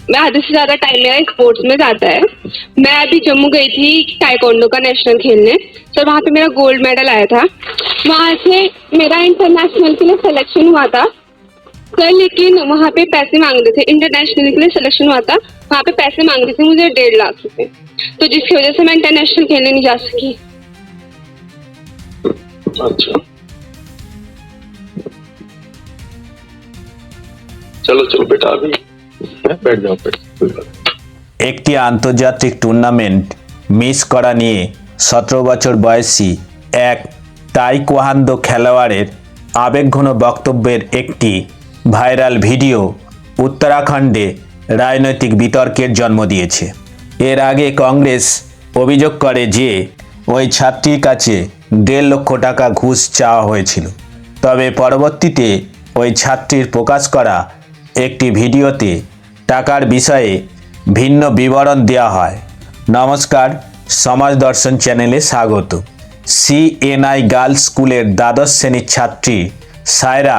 मैं आधे से ज्यादा टाइम मेरा स्पोर्ट्स में जाता है। मैं अभी जम्मू गई थी ताइक्वांडो का नेशनल खेलने, तो वहाँ पे मेरा गोल्ड मेडल आया था। वहाँ से मेरा इंटरनेशनल के लिए सिलेक्शन हुआ था सर, लेकिन वहाँ पे पैसे मांग रहे थे। इंटरनेशनल के लिए सिलेक्शन हुआ था, वहाँ पे पैसे मांग रहे थे मुझे 1.5 लाख रुपए, तो जिसकी वजह से मैं इंटरनेशनल खेलने नहीं जा सकी। अच्छा, चलो चलो बेटा, अभी बैठ जाओ, कोई बात नहीं। একটি আন্তর্জাতিক টুর্নামেন্ট মিস করা নিয়ে 17 বছর বয়সী এক তাইকোয়ান্দো খেলোয়াড়ের আবেগঘন বক্তব্যের একটি ভাইরাল ভিডিও উত্তরাখণ্ডে রাজনৈতিক বিতর্কের জন্ম দিয়েছে। এর আগে কংগ্রেস অভিযোগ করে যে ওই ছাত্রীর কাছে 1.5 লক্ষ টাকা ঘুষ চাওয়া হয়েছিল। তবে পরবর্তীতে ওই ছাত্রীর প্রকাশ করা একটি ভিডিওতে টাকার বিষয়ে ভিন্ন বিবরণ দেওয়া হয়। নমস্কার, সমাজ দর্শন চ্যানেলে স্বাগত। সিএনআই গার্লস স্কুলের দ্বাদশ শ্রেণীর ছাত্রী সায়রা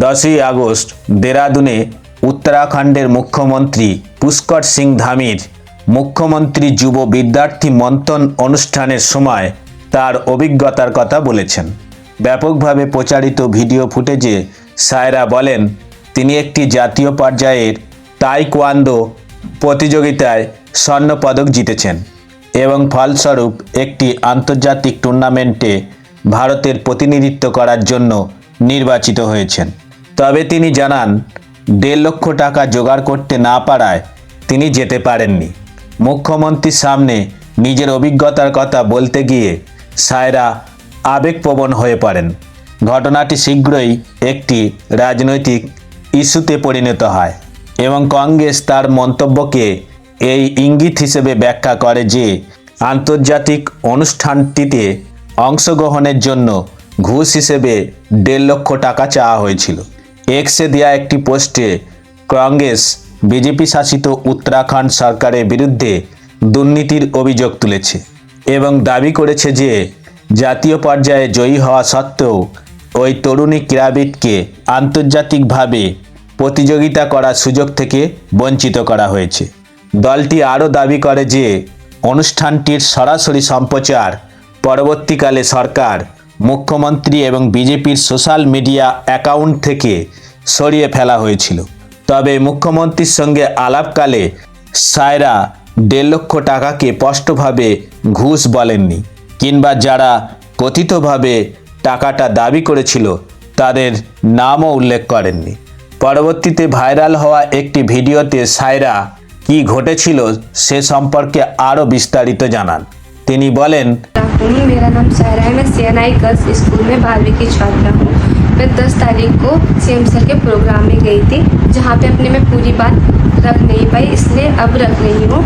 10ই আগস্ট দেরাদুনে উত্তরাখণ্ডের মুখ্যমন্ত্রী পুষ্কর সিং ধামির মুখ্যমন্ত্রী যুব বিদ্যার্থী মন্থন অনুষ্ঠানের সময় তার অভিজ্ঞতার কথা বলেছেন। ব্যাপকভাবে প্রচারিত ভিডিও ফুটেজে সায়রা বলেন তিনি একটি জাতীয় পর্যায়ের তাইকোয়ান্দো প্রতিযোগিতায় স্বর্ণপদক জিতেছেন এবং ফলস্বরূপ একটি আন্তর্জাতিক টুর্নামেন্টে ভারতের প্রতিনিধিত্ব করার জন্য নির্বাচিত হয়েছেন। তবে তিনি জানান 1.5 লক্ষ টাকা জোগাড় করতে না পারায় তিনি যেতে পারেননি। মুখ্যমন্ত্রীর সামনে নিজের অভিজ্ঞতার কথা বলতে গিয়ে সায়রা আবেগপ্রবণ হয়ে পড়েন। ঘটনাটি শীঘ্রই একটি রাজনৈতিক ইস্যুতে পরিণত হয় এবং কংগ্রেস তার মন্তব্যকে এই ইঙ্গিত হিসেবে ব্যাখ্যা করে যে আন্তর্জাতিক অনুষ্ঠানটিতে অংশগ্রহণের জন্য ঘুষ হিসেবে 1.5 লক্ষ টাকা চাওয়া হয়েছিল। এক্সে দেওয়া একটি পোস্টে কংগ্রেস বিজেপি শাসিত উত্তরাখণ্ড সরকারের বিরুদ্ধে দুর্নীতির অভিযোগ তুলেছে এবং দাবি করেছে যে জাতীয় পর্যায়ে জয়ী হওয়া সত্ত্বেও ওই তরুণী ক্রীড়াবিদকে আন্তর্জাতিকভাবে প্রতিযোগিতা করার সুযোগ থেকে বঞ্চিত করা হয়েছে। দলটি আরও দাবি করে যে অনুষ্ঠানটির সরাসরি সম্প্রচার পরবর্তীকালে সরকার, মুখ্যমন্ত্রী এবং বিজেপির সোশ্যাল মিডিয়া অ্যাকাউন্ট থেকে সরিয়ে ফেলা হয়েছিল। তবে মুখ্যমন্ত্রীর সঙ্গে আলাপকালে সায়রা 1.5 লক্ষ টাকাকে স্পষ্টভাবে ঘুষ বলেননি কিংবা যারা কথিতভাবে টাকাটা দাবি করেছিল তাদের নামও উল্লেখ করেননি। পরবর্তীতে ভাইরাল হওয়া একটি ভিডিওতে সায়রা কি ঘটেছিল সে সম্পর্কে আরও বিস্তারিত জানান। তিনি বলেন, मेरा नाम सायरा है, मैं सीएनआई गर्ल्स स्कूल में 12वीं की छात्रा हूँ। मैं 10 तारीख को सीएम सर के प्रोग्राम में गई थी, जहाँ पे अपने मैं पूरी बात रख नहीं पाई, इसलिए अब रख रही हूँ।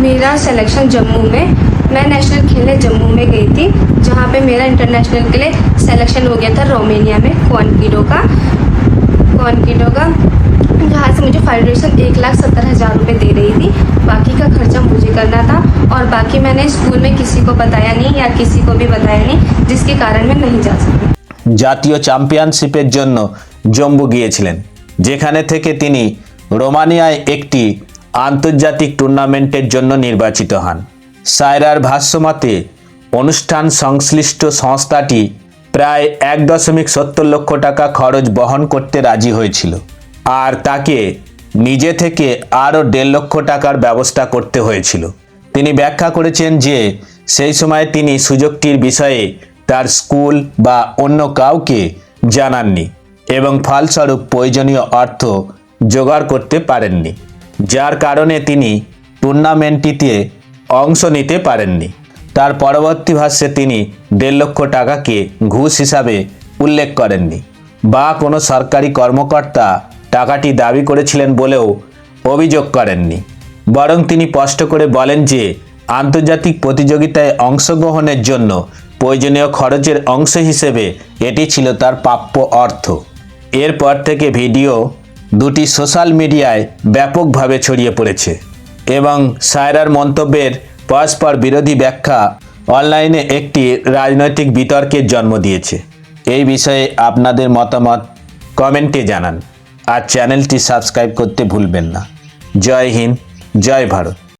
मेरा सिलेक्शन जम्मू में, मैं नेशनल खेलने जम्मू में गई थी, जहाँ पे मेरा इंटरनेशनल के लिए सिलेक्शन हो गया था रोमानिया में क्वानकिडो का, जहाँ से मुझे फेडरेशन 1,70,000 रुपये दे रही थी। बाकी का खर्चा मुझे करना था और बाकी मैंने स्कूल में किसी को बताया नहीं या किसी को भी बताया नहीं, जिसके कारण मैं नहीं जा सकी। জাতীয় চ্যাম্পিয়নশিপের জন্য জম্মু গিয়েছিলেন, যেখানে থেকে তিনি রোমানিয়ায় একটি আন্তর্জাতিক টুর্নামেন্টের জন্য নির্বাচিত হন। সায়রার ভাষ্যমতে অনুষ্ঠান সংশ্লিষ্ট সংস্থাটি প্রায় 1.70 লক্ষ টাকা খরচ বহন করতে রাজি হয়েছিল আর তাকে নিজে থেকে আরও 1.5 লক্ষ টাকার ব্যবস্থা করতে হয়েছিল। তিনি ব্যাখ্যা করেছেন যে সেই সময় তিনি সুযোগটির বিষয়ে তার স্কুল বা অন্য কাউকে জানাননি এবং ফলস্বরূপ প্রয়োজনীয় অর্থ জোগাড় করতে পারেননি, যার কারণে তিনি টুর্নামেন্টটিতে অংশ নিতে পারেননি। তার পরবর্তী ভাষ্যে তিনি 1.5 লক্ষ টাকাকে ঘুষ হিসাবে উল্লেখ করেননি বা কোনো সরকারি কর্মকর্তা টাকাটি দাবি করেছিলেন বলেও অভিযোগ করেননি, বরং তিনি স্পষ্ট করে বলেন যে আন্তর্জাতিক প্রতিযোগিতায় অংশগ্রহণের জন্য প্রয়োজনীয় খরচের অংশ হিসেবে এটি ছিল তার প্রাপ্য অর্থ। এরপর থেকে ভিডিও দুটি সোশ্যাল মিডিয়ায় ব্যাপকভাবে ছড়িয়ে পড়েছে এবং সায়রার মন্তব্যের পরস্পর বিরোধী ব্যাখ্যা অনলাইনে একটি রাজনৈতিক বিতর্কের জন্ম দিয়েছে। এই বিষয়ে আপনাদের মতামত কমেন্টে জানান আর চ্যানেলটি সাবস্ক্রাইব করতে ভুলবেন না। জয় হিন্দ, জয় ভারত।